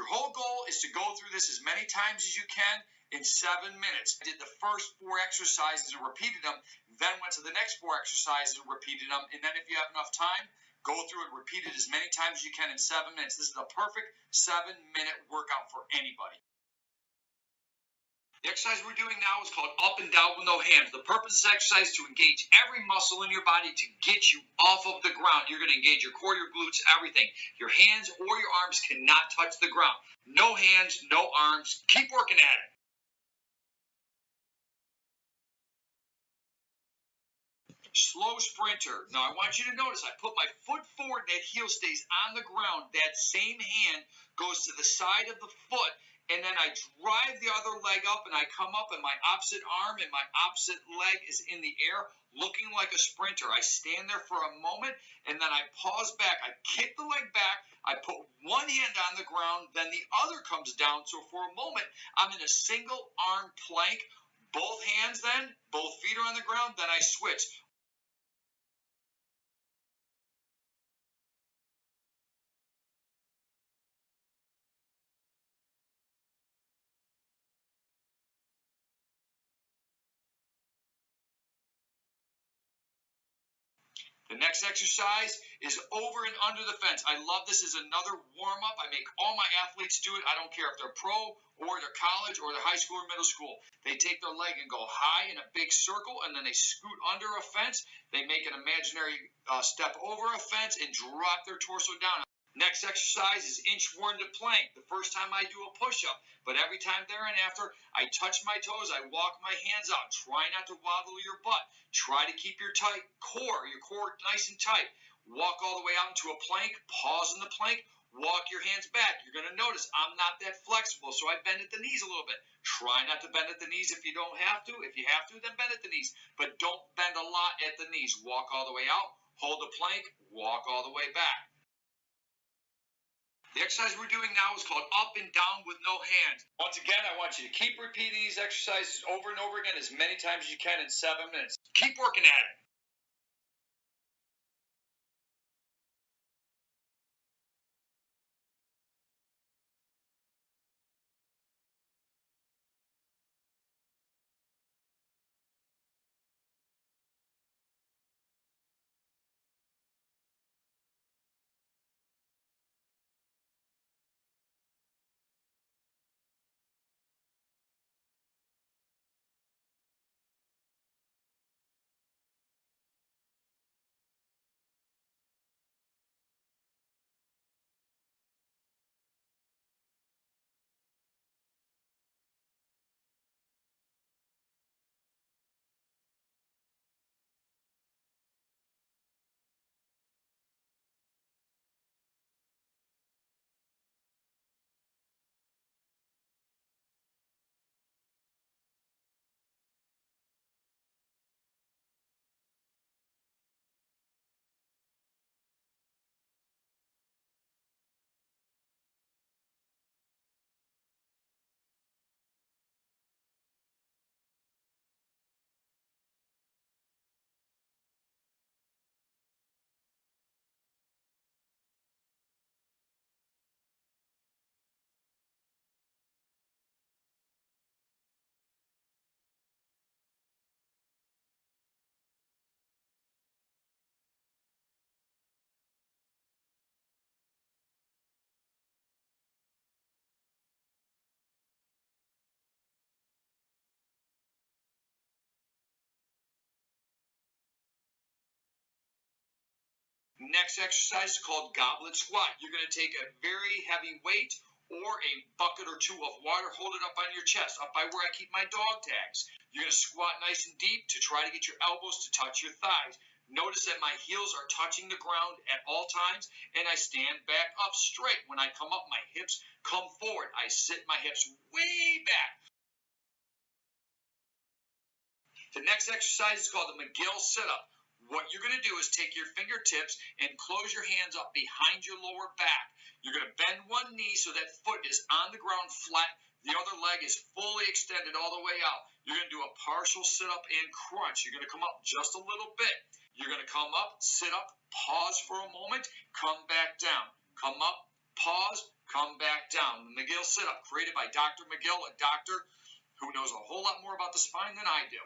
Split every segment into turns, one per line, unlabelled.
whole goal is to go through this as many times as you can in 7 minutes. I did the first 4 exercises and repeated them, then went to the next 4 exercises and repeated them, and then if you have enough time, go through and repeat it as many times as you can in 7 minutes. This is the perfect 7-minute workout for anybody. The exercise we're doing now is called up and down with no hands. The purpose of this exercise is to engage every muscle in your body to get you off of the ground. You're going to engage your core, your glutes, everything. Your hands or your arms cannot touch the ground. No hands, no arms. Keep working at it. Slow sprinter. Now I want you to notice I put my foot forward, that heel stays on the ground. That same hand goes to the side of the foot, and then I drive the other leg up and I come up, and my opposite arm and my opposite leg is in the air looking like a sprinter. I stand there for a moment and then I pause back. I kick the leg back. I put one hand on the ground, then the other comes down. So for a moment, I'm in a single arm plank. Both hands then, both feet are on the ground, then I switch. The next exercise is over and under the fence. I love this as another warm-up. I make all my athletes do it. I don't care if they're pro or they're college or they're high school or middle school. They take their leg and go high in a big circle, and then they scoot under a fence. They make an imaginary step over a fence and drop their torso down. Next exercise is inchworm to plank. The first time I do a push-up, but every time there and after, I touch my toes, I walk my hands out. Try not to wobble your butt. Try to keep your core nice and tight. Walk all the way out into a plank, pause in the plank, walk your hands back. You're going to notice I'm not that flexible, so I bend at the knees a little bit. Try not to bend at the knees if you don't have to. If you have to, then bend at the knees, but don't bend a lot at the knees. Walk all the way out, hold the plank, walk all the way back. The exercise we're doing now is called up and down with no hands. Once again, I want you to keep repeating these exercises over and over again as many times as you can in 7 minutes. Keep working at it. Next exercise is called goblet squat. You're going to take a very heavy weight or a bucket or two of water, hold it up on your chest, up by where I keep my dog tags. You're going to squat nice and deep to try to get your elbows to touch your thighs. Notice that my heels are touching the ground at all times, and I stand back up straight. When I come up, my hips come forward. I sit my hips way back. The next exercise is called the McGill sit-up. What you're going to do is take your fingertips and close your hands up behind your lower back. You're going to bend one knee so that foot is on the ground flat. The other leg is fully extended all the way out. You're going to do a partial sit-up and crunch. You're going to come up just a little bit. You're going to come up, sit up, pause for a moment, come back down. Come up, pause, come back down. The McGill sit-up, created by Dr. McGill, a doctor who knows a whole lot more about the spine than I do.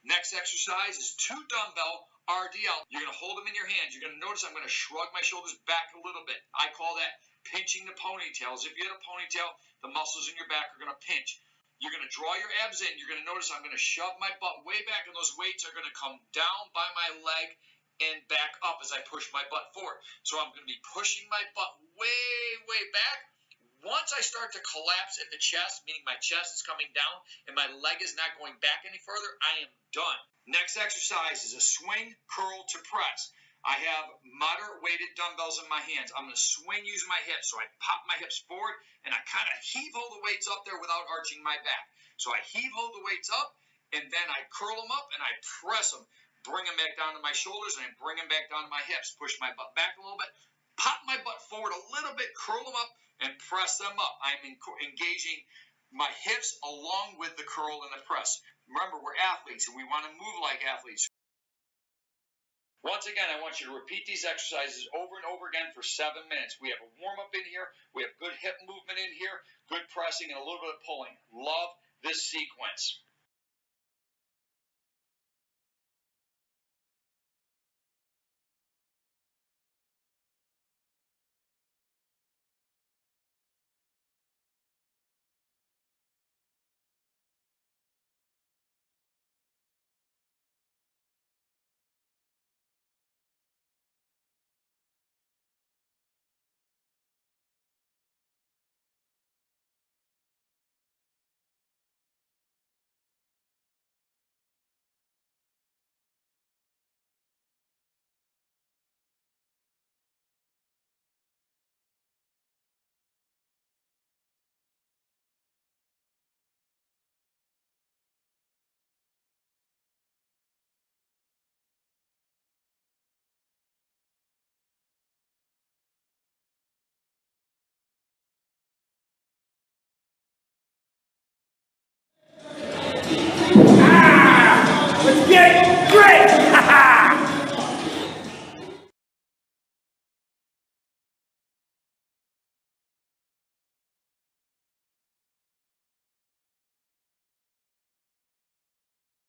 Next exercise is 2 dumbbell RDL. You're going to hold them in your hands. You're going to notice I'm going to shrug my shoulders back a little bit. I call that pinching the ponytails. If you had a ponytail, the muscles in your back are going to pinch. You're going to draw your abs in. You're going to notice I'm going to shove my butt way back, and those weights are going to come down by my leg and back up as I push my butt forward. So I'm going to be pushing my butt way, way back. Once I start to collapse at the chest, meaning my chest is coming down and my leg is not going back any further, I am done. Next exercise is a swing, curl to press. I have moderate weighted dumbbells in my hands. I'm going to swing using my hips. So I pop my hips forward and I kind of heave-ho the weights up there without arching my back. So I heave-ho the weights up and then I curl them up and I press them. Bring them back down to my shoulders and I bring them back down to my hips. Push my butt back a little bit. Pop my butt forward a little bit, curl them up, and press them up. I'm engaging my hips along with the curl and the press. Remember, we're athletes, and we want to move like athletes. Once again, I want you to repeat these exercises over and over again for 7 minutes. We have a warm-up in here. We have good hip movement in here, good pressing, and a little bit of pulling. Love this sequence.